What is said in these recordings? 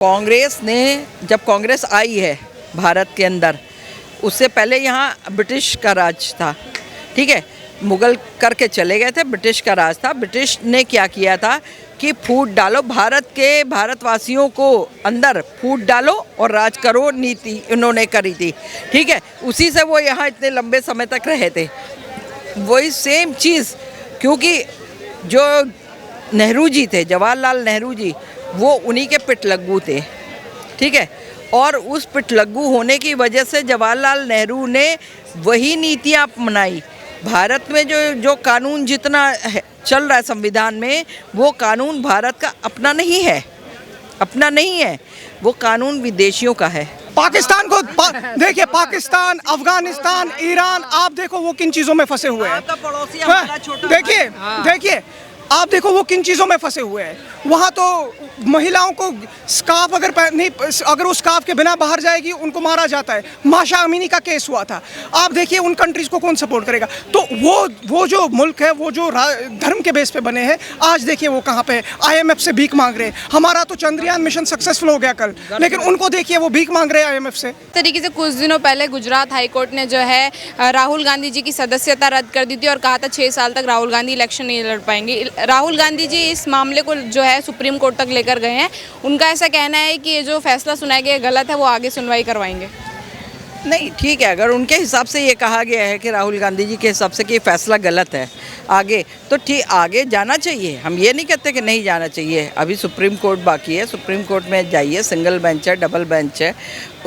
कांग्रेस ने जब कांग्रेस आई है भारत के अंदर, उससे पहले यहाँ ब्रिटिश का राज था। ठीक है, मुगल करके चले गए थे, ब्रिटिश का राज था। ब्रिटिश ने क्या किया था कि फूट डालो, भारतवासियों को अंदर फूट डालो और राज करो नीति उन्होंने करी थी। ठीक है, उसी से वो यहाँ इतने लंबे समय तक रहे थे। वही सेम चीज़, क्योंकि जो नेहरू जी थे, जवाहरलाल नेहरू जी, वो उन्हीं के पिटलग्गू थे। ठीक है, और उस पिटलग्गू होने की वजह से जवाहरलाल नेहरू ने वही नीतियाँ अपनाई। भारत में जो कानून जितना चल रहा है संविधान में, वो कानून भारत का अपना नहीं है, वो कानून विदेशियों का है। पाकिस्तान को देखिए, पाकिस्तान, अफगानिस्तान, ईरान, आप देखो वो किन चीज़ों में फंसे हुए हैं। देखिए आप देखो वो किन चीज़ों में फंसे हुए हैं। वहाँ तो महिलाओं को स्कार्फ अगर उस स्कार्फ के बिना बाहर जाएगी उनको मारा जाता है। माशा अमीनी का केस हुआ था। आप देखिए उन कंट्रीज़ को कौन सपोर्ट करेगा। तो वो जो मुल्क है, वो जो धर्म के बेस पे बने हैं, आज देखिए वो कहाँ पे IMF से भीख मांग रहे हैं। हमारा तो चंद्रयान मिशन सक्सेसफुल हो गया कल, लेकिन उनको देखिए वो भीख मांग रहे हैं IMF से। तरीके से कुछ दिनों पहले गुजरात हाईकोर्ट ने जो है राहुल गांधी जी की सदस्यता रद्द कर दी थी और कहा था 6 साल तक राहुल गांधी इलेक्शन नहीं लड़ पाएंगे। राहुल गांधी जी इस मामले को जो है सुप्रीम कोर्ट तक लेकर गए हैं। उनका ऐसा कहना है कि ये जो फैसला सुनाया गया गलत है, वो आगे सुनवाई करवाएंगे। नहीं, ठीक है, अगर उनके हिसाब से ये कहा गया है कि राहुल गांधी जी के हिसाब से कि फैसला गलत है आगे, तो ठीक आगे जाना चाहिए। हम ये नहीं कहते कि नहीं जाना चाहिए। अभी सुप्रीम कोर्ट बाकी है, सुप्रीम कोर्ट में जाइए, सिंगल बेंच है, डबल बेंच है,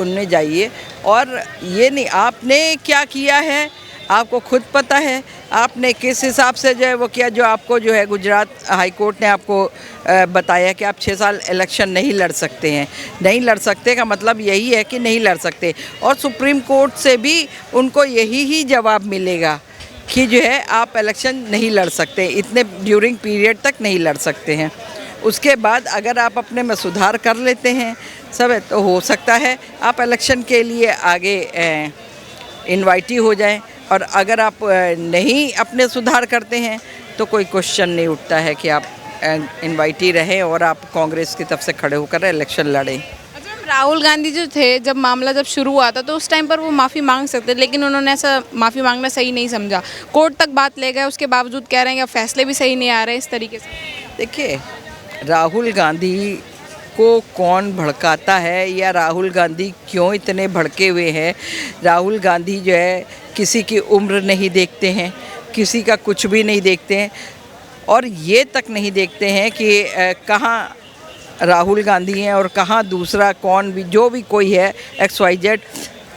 उनमें जाइए। और ये नहीं, आपने क्या किया है आपको खुद पता है, आपने किस हिसाब से जो है वो किया। जो आपको जो है गुजरात हाई कोर्ट ने आपको बताया कि आप 6 साल इलेक्शन नहीं लड़ सकते हैं। नहीं लड़ सकते का मतलब यही है कि नहीं लड़ सकते, और सुप्रीम कोर्ट से भी उनको यही ही जवाब मिलेगा कि जो है आप इलेक्शन नहीं लड़ सकते, इतने ड्यूरिंग पीरियड तक नहीं लड़ सकते हैं। उसके बाद अगर आप अपने में सुधार कर लेते हैं सब है, तो हो सकता है आप इलेक्शन के लिए आगे इनवाइटी हो जाएं। और अगर आप नहीं अपने सुधार करते हैं तो कोई क्वेश्चन नहीं उठता है कि आप इनवाइटी रहें और आप कांग्रेस की तरफ से खड़े होकर इलेक्शन लड़ें। अच्छा, राहुल गांधी जो थे, जब मामला जब शुरू हुआ था तो उस टाइम पर वो माफ़ी मांग सकते, लेकिन उन्होंने ऐसा माफ़ी मांगना सही नहीं समझा। कोर्ट तक बात ले गए, उसके बावजूद कह रहे हैं कि फैसले भी सही नहीं आ रहे इस तरीके से। देखिए, राहुल गांधी को कौन भड़काता है या राहुल गांधी क्यों इतने भड़के हुए हैं। राहुल गांधी जो है किसी की उम्र नहीं देखते हैं, किसी का कुछ भी नहीं देखते हैं, और ये तक नहीं देखते हैं कि कहाँ राहुल गांधी हैं और कहाँ दूसरा कौन भी जो भी कोई है XYZ,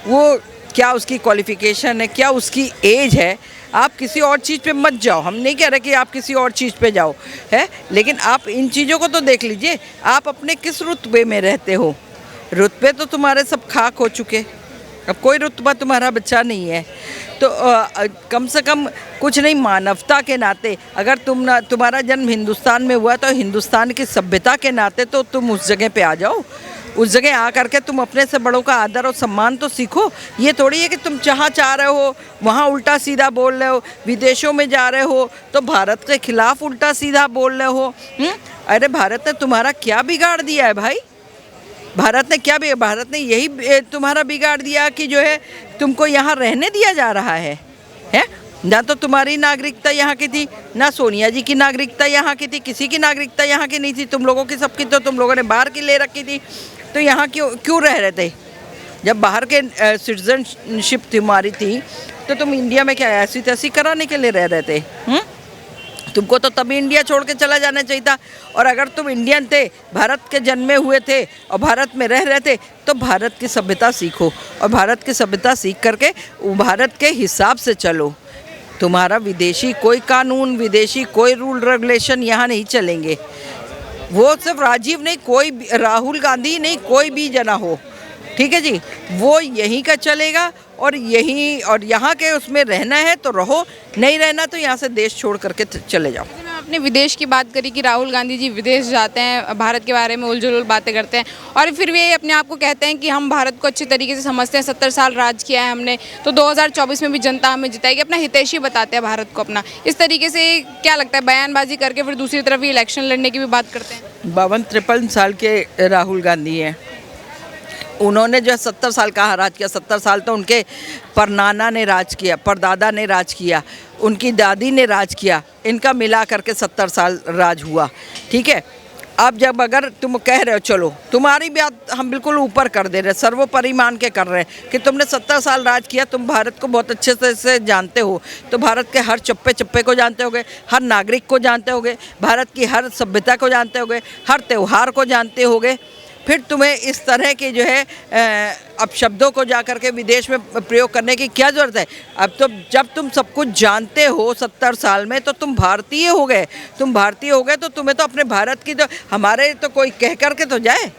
वो क्या उसकी क्वालिफ़िकेशन है, क्या उसकी एज है। आप किसी और चीज़ पे मत जाओ, हम नहीं कह रहे कि आप किसी और चीज़ पे जाओ है, लेकिन आप इन चीज़ों को तो देख लीजिए। आप अपने किस रुतबे में रहते हो। रुतबे तो तुम्हारे सब खाक हो चुके, अब कोई रुतबा तुम्हारा बच्चा नहीं है। तो कम से कम कुछ नहीं, मानवता के नाते, अगर तुम्हारा जन्म हिंदुस्तान में हुआ तो हिंदुस्तान की सभ्यता के नाते तो तुम उस जगह पे आ जाओ। उस जगह आ करके तुम अपने से बड़ों का आदर और सम्मान तो सीखो। ये थोड़ी है कि तुम जहाँ चाह रहे हो वहाँ उल्टा सीधा बोल रहे हो। विदेशों में जा रहे हो तो भारत के खिलाफ उल्टा सीधा बोल रहे हो। अरे भारत ने तुम्हारा क्या बिगाड़ दिया है भाई? भारत ने यही तुम्हारा बिगाड़ दिया कि जो है तुमको यहाँ रहने दिया जा रहा है। ना तो तुम्हारी नागरिकता यहाँ की थी, ना सोनिया जी की नागरिकता यहाँ की थी, किसी की नागरिकता यहाँ की नहीं थी। तुम लोगों की सबकी तो तुम लोगों ने बाहर की ले रखी थी। तो यहाँ क्यों रह रहे थे? जब बाहर के सिटीजनशिप तुम्हारी थी तो तुम इंडिया में क्या ऐसी तैसी कराने के लिए रह रहे थे? तुमको तो तभी इंडिया छोड़ के चला जाना चाहिए था। और अगर तुम इंडियन थे, भारत के जन्मे हुए थे और भारत में रह रहे थे, तो भारत की सभ्यता सीखो और भारत की सभ्यता सीख करके भारत के हिसाब से चलो। तुम्हारा विदेशी कोई कानून, विदेशी कोई रूल रेगुलेशन यहाँ नहीं चलेंगे। वो सिर्फ राजीव नहीं, कोई राहुल गांधी नहीं, कोई भी जना हो, ठीक है जी, वो यहीं का चलेगा। और यहाँ के उसमें रहना है तो रहो, नहीं रहना तो यहाँ से देश छोड़ करके चले जाओ। मैं आपने विदेश की बात करी कि राहुल गांधी जी विदेश जाते हैं, भारत के बारे में उलझुल बातें करते हैं और फिर भी अपने आप को कहते हैं कि हम भारत को अच्छे तरीके से समझते हैं, 70 साल राज किया है हमने, तो 2024 में भी जनता हमें जिताएगी, अपना हितैषी बताते हैं भारत को अपना। इस तरीके से क्या लगता है, बयानबाजी करके फिर दूसरी तरफ ही इलेक्शन लड़ने की भी बात करते हैं? 52-53 साल के राहुल गांधी हैं। उन्होंने जो 70 साल का राज किया, 70 साल तो उनके परनाना ने राज किया, परदादा ने राज किया, उनकी दादी ने राज किया, इनका मिला करके 70 साल राज हुआ। ठीक है, अब जब अगर तुम कह रहे हो, चलो तुम्हारी बात हम बिल्कुल ऊपर कर दे रहे, सर्वोपरि मान के कर रहे हैं कि तुमने 70 साल राज किया, तुम भारत को बहुत अच्छे से जानते हो, तो भारत के हर चप्पे चप्पे को जानते होगे, हर नागरिक को जानते होगे, भारत की हर सभ्यता को जानते होगे, हर त्यौहार को जानते होगे, फिर तुम्हें इस तरह के जो है अब शब्दों को जा कर के विदेश में प्रयोग करने की क्या ज़रूरत है? अब तो जब तुम सब कुछ जानते हो 70 साल में, तो तुम भारतीय हो गए। तुम भारतीय हो गए तो तुम्हें तो अपने भारत की, तो हमारे तो कोई कह कर के तो जाए,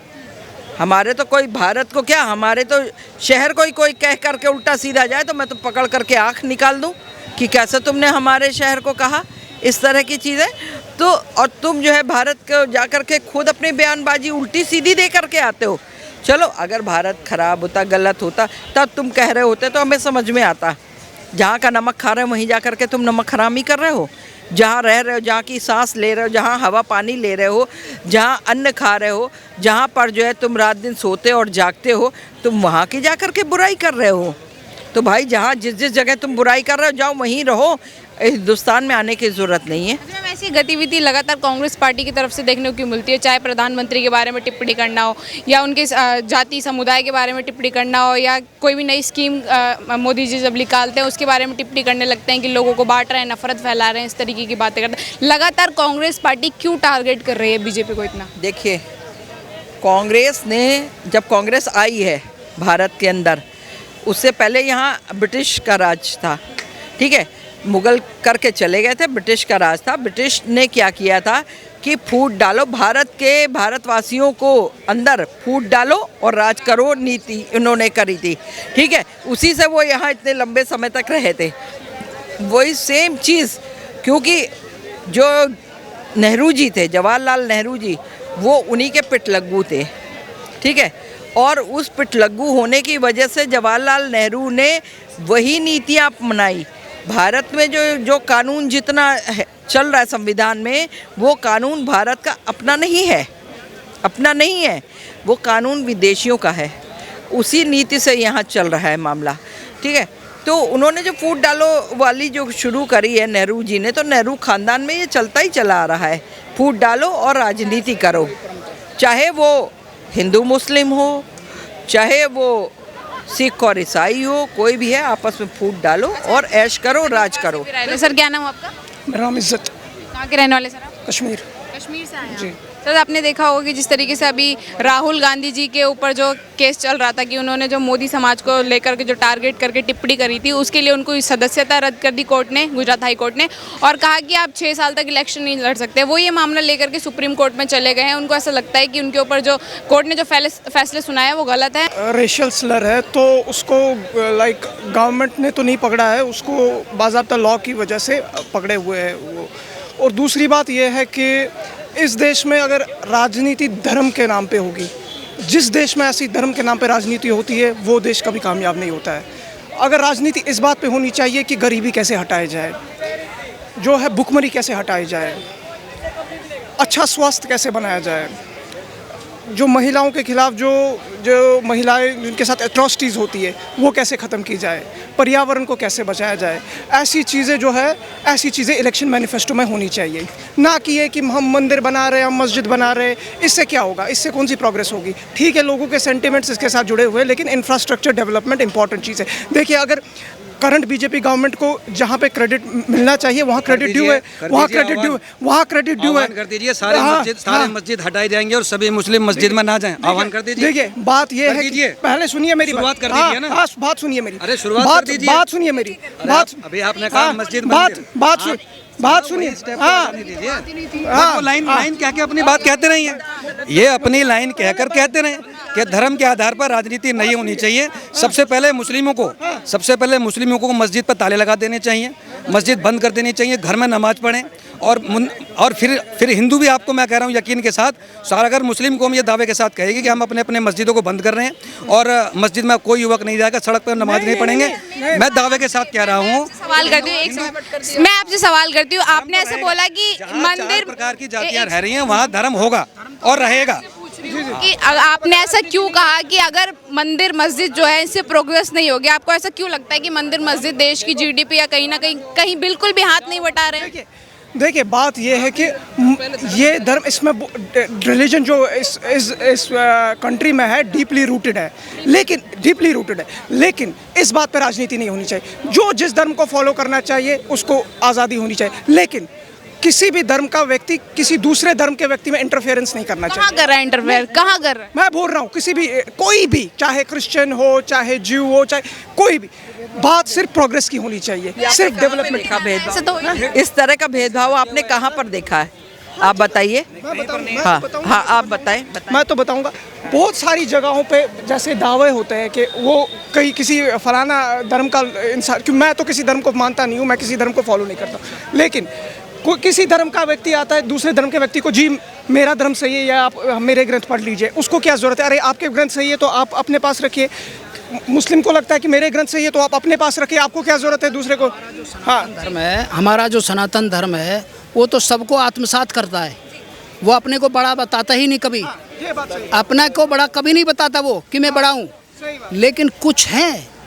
हमारे तो कोई भारत को क्या, हमारे तो शहर को ही कोई कह कर के उल्टा सीधा जाए तो मैं तो पकड़ करके आँख निकाल दूँ कि कैसे तुमने हमारे शहर को कहा, इस तरह की चीज़ें। तो और तुम जो है भारत को जा कर के खुद अपनी बयानबाजी उल्टी सीधी दे करके आते हो। चलो अगर भारत खराब होता, गलत होता, तब तुम कह रहे होते तो हमें समझ में आता। जहाँ का नमक खा रहे हो वहीं जा कर के तुम नमक हरामी कर रहे हो, जहाँ रह रहे हो, जहाँ की सांस ले रहे हो, जहाँ हवा पानी ले रहे हो, जहाँ अन्न खा रहे हो, जहाँ पर जो है तुम रात दिन सोते और जागते हो, तुम वहाँ की जा कर के बुराई कर रहे हो। तो भाई जहाँ जिस जगह तुम बुराई कर रहे हो जाओ वहीं रहो, हिंदुस्तान में आने की ज़रूरत नहीं है। मैम, ऐसी गतिविधि लगातार कांग्रेस पार्टी की तरफ से देखने को मिलती है, चाहे प्रधानमंत्री के बारे में टिप्पणी करना हो या उनके जाति समुदाय के बारे में टिप्पणी करना हो, या कोई भी नई स्कीम मोदी जी जब निकालते हैं उसके बारे में टिप्पणी करने लगते हैं कि लोगों को बांट रहे हैं, नफरत फैला रहे हैं, इस तरीके की बातें करते हैं। लगातार कांग्रेस पार्टी क्यों टारगेट कर रही है बीजेपी को इतना? देखिए, कांग्रेस ने, जब कांग्रेस आई है भारत के अंदर, उससे पहले यहाँ ब्रिटिश का राज था। ठीक है, मुगल करके चले गए थे, ब्रिटिश का राज था। ब्रिटिश ने क्या किया था कि फूट डालो, भारत के भारतवासियों को अंदर फूट डालो और राज करो नीति उन्होंने करी थी। ठीक है, उसी से वो यहाँ इतने लंबे समय तक रहे थे। वही सेम चीज़, क्योंकि जो नेहरू जी थे, जवाहरलाल नेहरू जी, वो उन्हीं के पिटलग्गू थे। ठीक है, और उस पिटलग्गू होने की वजह से जवाहरलाल नेहरू ने वही नीतियाँ अपनाई। भारत में जो कानून जितना चल रहा है संविधान में, वो कानून भारत का अपना नहीं है, अपना नहीं है, वो कानून विदेशियों का है। उसी नीति से यहाँ चल रहा है मामला। ठीक है, तो उन्होंने जो फूट डालो वाली जो शुरू करी है नेहरू जी ने, तो नेहरू ख़ानदान में ये चलता ही चला आ रहा है, फूट डालो और राजनीति करो, चाहे वो हिंदू मुस्लिम हो, चाहे वो सिख और ईसाई हो, कोई भी है, आपस में फूट डालो और ऐश करो, राज करो। सर, क्या नाम आपका? मेरा नाम इज्जत। कहाँ के रहने वाले सर आप? कश्मीर। कश्मीर से आए हैं जी। आप? सर, आपने देखा होगा कि जिस तरीके से अभी राहुल गांधी जी के ऊपर जो केस चल रहा था कि उन्होंने जो मोदी समाज को लेकर के जो टारगेट करके टिप्पणी करी थी, उसके लिए उनको सदस्यता रद्द कर दी कोर्ट ने, गुजरात हाई कोर्ट ने, और कहा कि आप 6 साल तक इलेक्शन नहीं लड़ सकते। वो ये मामला लेकर के सुप्रीम कोर्ट में चले गए हैं। उनको ऐसा लगता है कि उनके ऊपर जो कोर्ट ने जो फैसले सुनाया वो गलत है। रेशियल स्लर है तो उसको लाइक गवर्नमेंट ने तो नहीं पकड़ा है, उसको बाज़ाब्ता लॉ की वजह से पकड़े हुए है वो। और दूसरी बात यह है कि इस देश में अगर राजनीति धर्म के नाम पे होगी, जिस देश में ऐसी धर्म के नाम पे राजनीति होती है वो देश कभी कामयाब नहीं होता है। अगर राजनीति इस बात पे होनी चाहिए कि गरीबी कैसे हटाई जाए, जो है भुखमरी कैसे हटाई जाए, अच्छा स्वास्थ्य कैसे बनाया जाए, जो महिलाओं के खिलाफ जो महिलाएं जिनके साथ एट्रॉसिटीज़ होती है वो कैसे ख़त्म की जाए, पर्यावरण को कैसे बचाया जाए, ऐसी चीज़ें जो है, ऐसी चीज़ें इलेक्शन मैनिफेस्टो में होनी चाहिए। ना कि ये कि हम मंदिर बना रहे हैं, हम मस्जिद बना रहे हैं, इससे क्या होगा, इससे कौन सी प्रोग्रेस होगी। ठीक है, लोगों के सेंटिमेंट्स इसके साथ जुड़े हुए हैं, लेकिन इंफ्रास्ट्रक्चर डेवलपमेंट इंपॉर्टेंट चीज़ है। देखिए, अगर करंट बीजेपी गवर्नमेंट को जहाँ पे क्रेडिट मिलना चाहिए वहाँ क्रेडिट ड्यू है, वहाँ क्रेडिट ड्यू है, वहाँ क्रेडिट ड्यू है। कर दीजिए, सारे मस्जिद हटाई जाएंगे और सभी मुस्लिम मस्जिद में ना जाएं। आह्वान कर दीजिए। देखिए, बात ये है कि पहले सुनिए मेरी शुरुआत कर दीजिए ना। बात सुनिए मेरी। अरे शुरुआत कर दीजिए। बात सुनिए मेरी। बात अभी आपने कहा मस्जिद बात सुनिए। हाँ, लाइन कह के अपनी बात कहते रहिए। ये अपनी लाइन कहकर कहते रहे कि धर्म के आधार पर राजनीति नहीं होनी चाहिए। सबसे पहले मुस्लिमों को मस्जिद पर ताले लगा देने चाहिए। मस्जिद बंद कर देनी चाहिए, घर में नमाज पढ़ें। और फिर हिंदू भी आपको मैं कह रहा हूँ यकीन के साथ, अगर मुस्लिम कौम ये दावे के साथ कहेगी कि हम अपने अपने मस्जिदों को बंद कर रहे हैं और मस्जिद में कोई युवक नहीं जाएगा, सड़क पर नमाज नहीं पढ़ेंगे, मैं दावे के साथ कह रहा हूँ। सवाल करती हूँ, मैं आपसे सवाल करती हूँ, आपने ऐसे बोला कि मंदिर प्रकार की जातियाँ रह रही हैं वहाँ धर्म होगा और रहेगा। कि आपने ऐसा क्यों कहा कि अगर मंदिर मस्जिद जो है इससे प्रोग्रेस नहीं होगी? आपको ऐसा क्यों लगता है कि मंदिर मस्जिद देश की जीडीपी या कहीं ना कहीं बिल्कुल भी हाथ नहीं बटा रहे हैं? देखिए बात ये है कि ये धर्म, इसमें रिलीजन जो इस कंट्री में है डीपली रूटेड है, लेकिन इस बात पर राजनीति नहीं होनी चाहिए। जो जिस धर्म को फॉलो करना चाहिए उसको आज़ादी होनी चाहिए, लेकिन किसी भी धर्म का व्यक्ति किसी दूसरे धर्म के व्यक्ति में इंटरफेरेंस नहीं करना चाहिए। कहाँ कर रहा है इंटरफेयर? कहाँ कर रहा है? मैं बोल रहा हूँ कोई भी, चाहे क्रिश्चियन हो, चाहे ज्यू हो, चाहे कोई भी, बात सिर्फ प्रोग्रेस की होनी चाहिए, सिर्फ डेवलपमेंट का भेदभाव, इस तरह का भेदभाव आपने कहाँ पर देखा है? आप बताइए। हाँ आप बताएं। मैं तो बताऊंगा, बहुत सारी जगहों पे जैसे दावे होते हैं कि वो कहीं किसी फलाना धर्म का इंसान, क्योंकि मैं तो किसी धर्म को मानता नहीं हूँ, मैं किसी धर्म को फॉलो नहीं करता, लेकिन कोई किसी धर्म का व्यक्ति आता है दूसरे धर्म के व्यक्ति को, जी मेरा धर्म सही है या आप मेरे ग्रंथ पढ़ लीजिए, उसको क्या ज़रूरत है? अरे आपके ग्रंथ सही है तो आप अपने पास रखिए। मुस्लिम को लगता है कि मेरे ग्रंथ सही है तो आप अपने पास रखिए, आपको क्या ज़रूरत है दूसरे को? हाँ, धर्म है हमारा, जो सनातन धर्म है वो तो सबको आत्मसात करता है, वो अपने को बड़ा बताता ही नहीं कभी, ये बात सही है। अपना को बड़ा कभी नहीं बताता वो कि मैं बड़ा हूँ, लेकिन कुछ है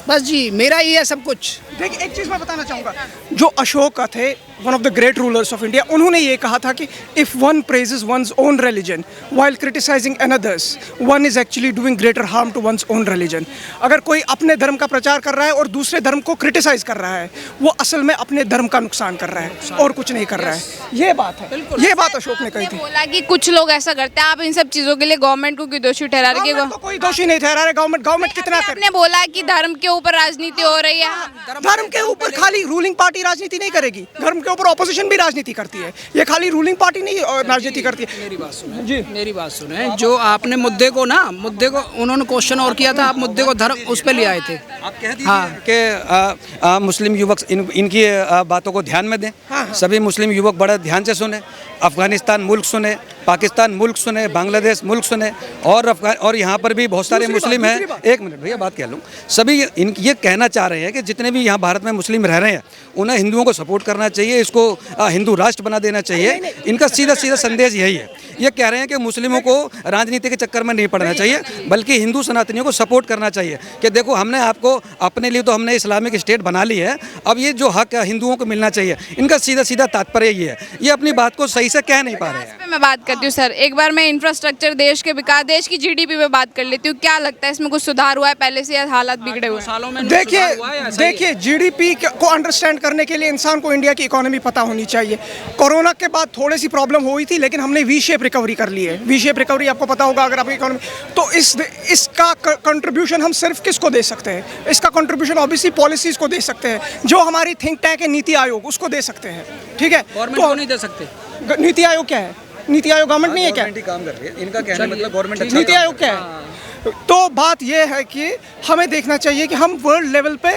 बस जी मेरा ही है सब कुछ। देखिए एक चीज़ मैं बताना चाहूँगा, जो अशोक थे, one of the great rulers of India, उन्होंने ये कहा था कि if one praises one's own religion while criticising another's, one is actually doing greater harm to one's own religion. अगर कोई अपने धर्म का प्रचार कर रहा है और दूसरे धर्म को क्रिटिसाइज कर रहा है, वो असल में अपने धर्म का नुकसान कर रहा है और कुछ नहीं कर रहा है। ये बात है, ये बात अशोक ने कही थी। बोला कि कुछ लोग ऐसा करते हैं, आप इन सब चीज़ों के लिए गवर्नमेंट को क्यों दोषी ठहरा रहे हैं? तो कोई दोषी नहीं ठहरा रहा है, गवर्नमेंट कितना करे? आपने बोला कि धर्म के ऊपर राजनीति हो रही है। धर्म के ऊपर खाली रूलिंग पार्टी राजनीति नहीं करेगी, धर्म के ऊपर ऑपोजिशन भी राजनीति करती है, ये खाली रूलिंग पार्टी नहीं राजनीति करती है। मेरी बात सुने जी, मेरी बात सुने, जो आपने मुद्दे को उन्होंने क्वेश्चन और किया था, आप मुद्दे को धर्म उस पर ले आए थे। आप कह दीजिए कि मुस्लिम युवक इनकी बातों को ध्यान में दें। सभी मुस्लिम युवक बड़े ध्यान से सुने, अफगानिस्तान मुल्क सुने, पाकिस्तान मुल्क सुने, बांग्लादेश मुल्क सुने, और यहाँ पर भी बहुत सारे मुस्लिम हैं। एक मिनट भैया बात कह लूँ। सभी ये कहना चाह रहे हैं कि जितने भी यहाँ भारत में मुस्लिम रह रहे हैं उन्हें हिंदुओं को सपोर्ट करना चाहिए, इसको हिंदू राष्ट्र बना देना चाहिए। इनका सीधा संदेश यही है। ये कह रहे हैं कि मुस्लिमों को राजनीति के चक्कर में नहीं पड़ना चाहिए, बल्कि हिंदू सनातनियों को सपोर्ट करना चाहिए कि देखो हमने आपको अपने लिए तो हमने इस्लामिक स्टेट बना ली है, अब ये जो हक हिंदुओं को मिलना चाहिए। इनका सीधा तात्पर्य ये है, ये अपनी बात को सही से कह नहीं पा रहे हैं। मैं बात करती हूँ सर, एक बार मैं इंफ्रास्ट्रक्चर, देश के विकास, देश की जीडीपी पे बात कर लेती हूँ। क्या लगता है इसमें कुछ सुधार हुआ है पहले से या हालात बिगड़े हुए हैं? देखिए जीडीपी को अंडरस्टैंड करने के लिए इंसान को इंडिया की इकोनॉमी पता होनी चाहिए। कोरोना के बाद थोड़ी सी प्रॉब्लम हुई थी, लेकिन हमने वी शेप रिकवरी कर ली है। वी शेप रिकवरी आपको पता होगा अगर आपकी इकोनॉमी, तो इसका कंट्रीब्यूशन हम सिर्फ किसको दे सकते हैं? इसका कंट्रीब्यूशन ऑब्वियसली पॉलिसीज को दे सकते हैं, जो हमारी थिंक टैंक है नीति आयोग, उसको दे सकते हैं। ठीक है, गवर्नमेंट को नहीं दे सकते। नीति आयोग क्या है? नीति आयोग गवर्नमेंट नहीं है क्या? काम कर रही है, इनका कहना मतलब गवर्नमेंट। नीति आयोग क्या है? तो बात यह है कि हमें देखना चाहिए कि हम वर्ल्ड लेवल पे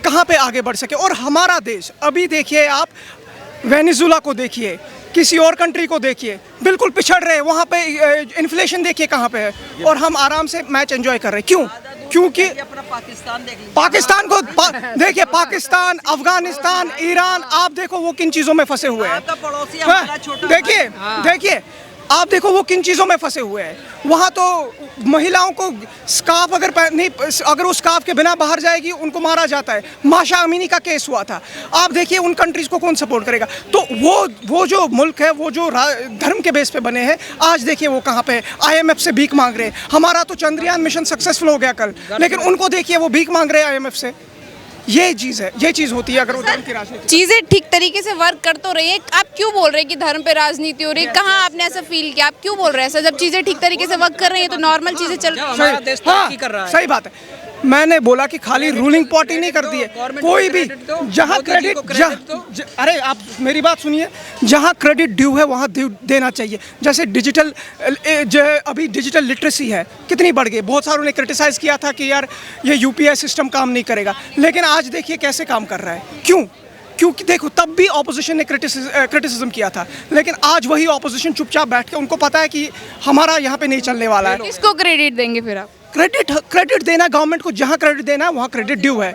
कहाँ पे आगे बढ़ सके। और हमारा देश, अभी देखिए आप वेनेजुला को देखिए, किसी और कंट्री को देखिए, बिल्कुल पिछड़ रहे हैं। वहाँ पे इन्फ्लेशन देखिए कहाँ पे है, और हम आराम से मैच एंजॉय कर रहे हैं। क्यों? क्योंकि पाकिस्तान को देखिए, पाकिस्तान, अफगानिस्तान, ईरान, आप देखो वो किन चीज़ों में फंसे हुए हैं। देखिए आप देखो वो किन चीज़ों में फंसे हुए हैं। वहाँ तो महिलाओं को स्कार्फ अगर वो स्कार्फ के बिना बाहर जाएगी उनको मारा जाता है। माशा अमीनी का केस हुआ था। आप देखिए उन कंट्रीज़ को कौन सपोर्ट करेगा? तो वो जो मुल्क है, वो जो धर्म के बेस पे बने हैं, आज देखिए वो कहाँ पे है। IMF से भीख मांग रहे हैं। हमारा तो चंद्रयान मिशन सक्सेसफुल हो गया कल, लेकिन उनको देखिए वो भीख मांग रहे हैं IMF से। ये चीज़ है, ये चीज़ होती है अगर वो धर्म की राजनीति। चीज़ें ठीक तरीके से वर्क कर तो रही है, आप क्यों बोल रहे हैं कि धर्म पे राजनीति हो रही है? कहाँ आपने ऐसा फील किया? आप क्यों बोल रहे हैं ऐसा? जब चीज़ें ठीक तरीके से वर्क कर रही है तो नॉर्मल चीज़ें चल रही है। सही बात है। मैंने बोला कि खाली रूलिंग पार्टी नहीं करती है, कोई भी जहाँ क्रेडिट, अरे आप मेरी बात सुनिए, जहाँ क्रेडिट ड्यू है वहाँ देना चाहिए। जैसे अभी डिजिटल लिटरेसी है, कितनी बढ़ गई। बहुत सारों ने क्रिटिसाइज़ किया था कि यार ये UPI सिस्टम काम नहीं करेगा, लेकिन आज देखिए कैसे काम कर रहा है। क्यों? क्योंकि देखो तब भी ऑपोजिशन ने क्रिटिसिज्म किया था, लेकिन आज वही ऑपोजिशन चुपचाप बैठ के उनको पता है कि हमारा यहाँ पे नहीं चलने वाला है। किसको क्रेडिट देंगे फिर आप? क्रेडिट देना गवर्नमेंट को, जहाँ क्रेडिट देना है वहाँ क्रेडिट ड्यू है।